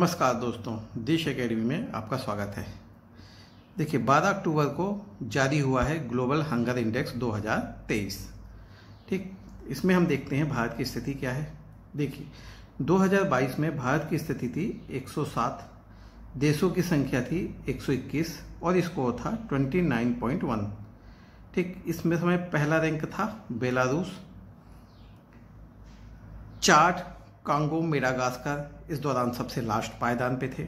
नमस्कार दोस्तों, देश एकेडमी में आपका स्वागत है। देखिए 12 अक्टूबर को जारी हुआ है ग्लोबल हंगर इंडेक्स 2023। ठीक, इसमें हम देखते हैं भारत की स्थिति क्या है। देखिए 2022 में भारत की स्थिति थी 107, देशों की संख्या थी 121 और स्कोर था 29.1। ठीक, इसमें समय पहला रैंक था बेलारूस, चाड, कांगो, मेडागास्कर इस दौरान सबसे लास्ट पायदान पे थे।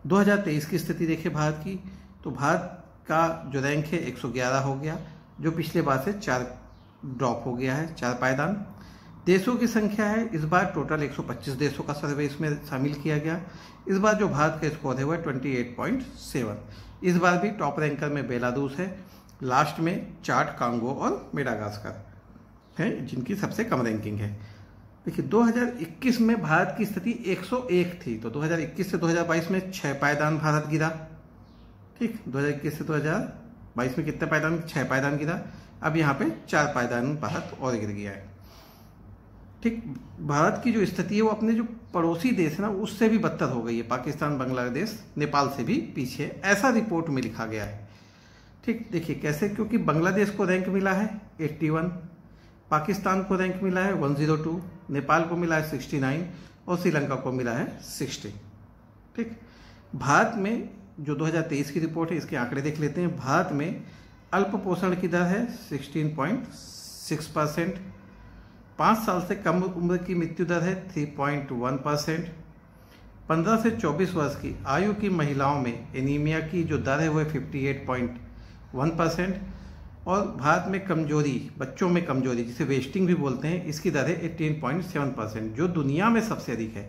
2023 की स्थिति देखें भारत की, तो भारत का जो रैंक है 111 हो गया, जो पिछले बार से 4 ड्रॉप हो गया है, 4 पायदान। देशों की संख्या है इस बार टोटल 125 देशों का सर्वे इसमें शामिल किया गया। इस बार जो भारत का स्कोर है वह 28.7। इस बार भी टॉप रैंकर में बेलारूस है, लास्ट में चाड, कांगो और मेडागास्कर है जिनकी सबसे कम रैंकिंग है। देखिए 2021 में भारत की स्थिति 101 थी, तो 2021 से 2022 में 6 पायदान भारत गिरा। ठीक, 2021 से 2022 में कितने पायदान? 6 पायदान गिरा। अब यहाँ पे 4 पायदान भारत और गिर गया है। ठीक, भारत की जो स्थिति है वो अपने जो पड़ोसी देश है ना उससे भी बदतर हो गई है। पाकिस्तान, बांग्लादेश, नेपाल से भी पीछे, ऐसा रिपोर्ट में लिखा गया है। ठीक, देखिए कैसे, क्योंकि बांग्लादेश को रैंक मिला है 81, पाकिस्तान को रैंक मिला है 102, नेपाल को मिला है 69 और श्रीलंका को मिला है 60। ठीक, भारत में जो 2023 की रिपोर्ट है इसके आंकड़े देख लेते हैं। भारत में अल्प पोषण की दर है 16.6%, 5 साल से कम उम्र की मृत्यु दर है 3.1%, 15 से 24 वर्ष की आयु की महिलाओं में एनीमिया की जो दर है वह 58.1%, और भारत में कमजोरी, बच्चों में कमजोरी जिसे वेस्टिंग भी बोलते हैं, इसकी दर है 18.7%, जो दुनिया में सबसे अधिक है।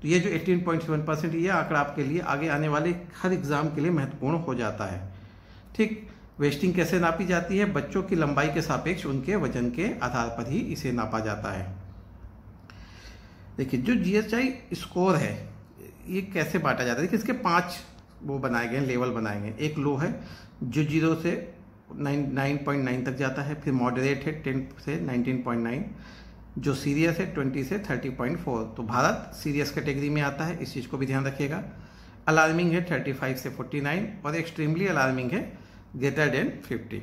तो ये जो 18.7% ये आंकड़ा आपके लिए आगे आने वाले हर एग्जाम के लिए महत्वपूर्ण हो जाता है। ठीक, वेस्टिंग कैसे नापी जाती है? बच्चों की लंबाई के सापेक्ष उनके वजन के आधार पर ही इसे नापा जाता है। देखिए जो GHI स्कोर है ये कैसे बांटा जाता है? देखिए इसके 5 वो बनाए गए, लेवल बनाए गए। एक लो है जो 0 से 9.9 तक जाता है, फिर मॉडरेट है 10 से 19.9, जो सीरियस है 20 से 30.4। तो भारत सीरियस कैटेगरी में आता है, इस चीज़ को भी ध्यान रखिएगा। अलार्मिंग है 35 से 49 और एक्सट्रीमली अलार्मिंग है ग्रेटर देन 50।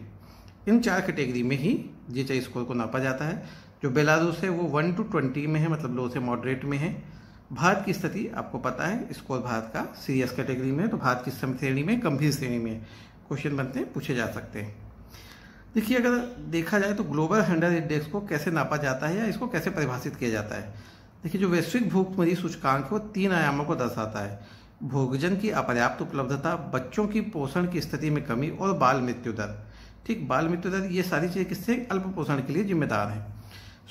इन 4 कैटेगरी में ही GHI स्कोर को नापा जाता है। जो बेलारूस है वो 1 to 20 में है, मतलब लो से मॉडरेट में है। भारत की स्थिति आपको पता है, स्कोर भारत का सीरियस कैटेगरी में है, तो भारत किस श्रेणी में? गंभीर श्रेणी में। क्वेश्चन बनते हैं, पूछे जा सकते हैं। देखिए अगर देखा जाए तो ग्लोबल हंगर इंडेक्स को कैसे नापा जाता है या इसको कैसे परिभाषित किया जाता है। देखिए जो वैश्विक भूखमरी सूचकांक है वो 3 आयामों को दर्शाता है: भोजन की अपर्याप्त उपलब्धता, बच्चों की पोषण की स्थिति में कमी और बाल मृत्यु दर। ठीक, बाल मृत्यु दर, ये सारी चीजें किससे? अल्प पोषण के लिए जिम्मेदार है।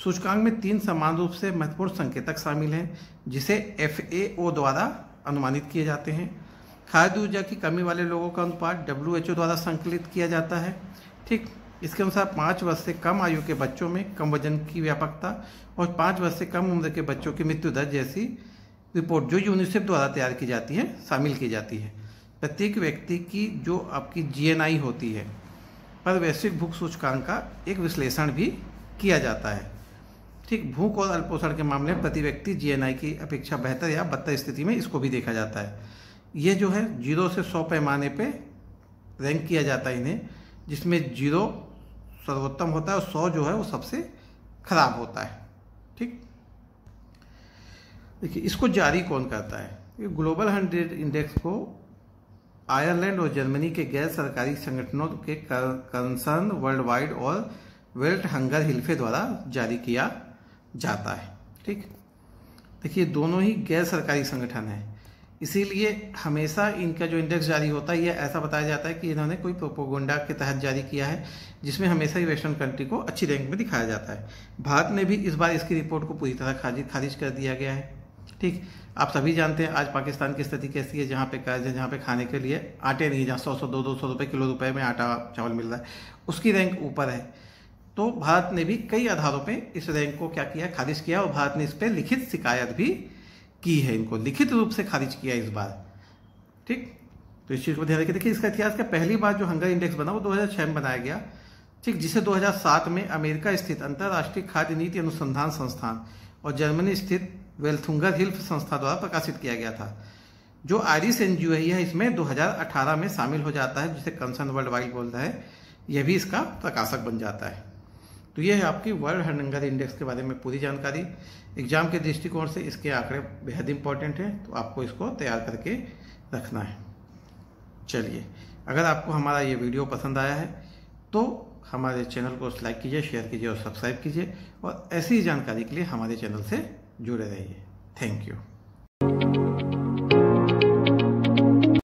सूचकांक में 3 समान रूप से महत्वपूर्ण संकेतक शामिल हैं जिसे FAO द्वारा अनुमानित किए जाते हैं। खाद्य ऊर्जा की कमी वाले लोगों का अनुपात WHO द्वारा संकलित किया जाता है। ठीक, इसके अनुसार 5 वर्ष से कम आयु के बच्चों में कम वजन की व्यापकता और 5 वर्ष से कम उम्र के बच्चों की मृत्यु दर जैसी रिपोर्ट जो यूनिसेफ द्वारा तैयार की जाती है शामिल की जाती है। प्रत्येक व्यक्ति की जो आपकी GNI होती है पर वैश्विक भूख सूचकांक का एक विश्लेषण भी किया जाता है। ठीक, भूख और अल्पोषण के मामले में प्रति व्यक्ति GNI की अपेक्षा बेहतर या बदतर स्थिति में इसको भी देखा जाता है। ये जो है 0 से 100 पैमाने पे रैंक किया जाता है इन्हें, जिसमें 0 सर्वोत्तम होता है और 100 जो है वो सबसे खराब होता है। ठीक, देखिए इसको जारी कौन करता है? ये ग्लोबल हंगर इंडेक्स को आयरलैंड और जर्मनी के गैर सरकारी संगठनों के कंसर्न वर्ल्ड वाइड और वर्ल्ड हंगर हिल्फे द्वारा जारी किया जाता है। ठीक, देखिए दोनों ही गैर सरकारी संगठन हैं, इसीलिए हमेशा इनका जो इंडेक्स जारी होता है ये ऐसा बताया जाता है कि इन्होंने कोई प्रोपोगंडा के तहत जारी किया है, जिसमें हमेशा ही वेस्टर्न कंट्री को अच्छी रैंक में दिखाया जाता है। भारत ने भी इस बार इसकी रिपोर्ट को पूरी तरह खारिज कर दिया गया है। ठीक, आप सभी जानते हैं आज पाकिस्तान की स्थिति कैसी है, जहाँ पे कर्ज है, जहाँ पे खाने के लिए आटे नहीं, जहाँ 100 200 रुपये किलो रुपये में आटा चावल मिल रहा है, उसकी रैंक ऊपर है। तो भारत ने भी कई आधारों पर इस रैंक को क्या किया? खारिज किया, और भारत ने इस पर लिखित शिकायत भी की है, इनको लिखित रूप से खारिज किया इस बार। ठीक, तो इस चीज को ध्यान रखिए। देखिए इसका इतिहास का पहली बार जो हंगर इंडेक्स बना वो 2006 में बनाया गया। ठीक, जिसे 2007 में अमेरिका स्थित अंतर्राष्ट्रीय खाद्य नीति अनुसंधान संस्थान और जर्मनी स्थित वेल्थुंगर हिल्फ संस्था द्वारा प्रकाशित किया गया था। जो आयरिश एनजीओ है यह इसमें 2018 में शामिल हो जाता है, जिसे कंसर्न वर्ल्ड वाइड बोलता है, यह भी इसका प्रकाशक बन जाता है। तो यह है आपकी वर्ल्ड हंगर इंडेक्स के बारे में पूरी जानकारी। एग्जाम के दृष्टिकोण से इसके आंकड़े बेहद इंपॉर्टेंट है, तो आपको इसको तैयार करके रखना है। चलिए, अगर आपको हमारा ये वीडियो पसंद आया है तो हमारे चैनल को लाइक कीजिए, शेयर कीजिए और सब्सक्राइब कीजिए, और ऐसी ही जानकारी के लिए हमारे चैनल से जुड़े रहिए। Thank you.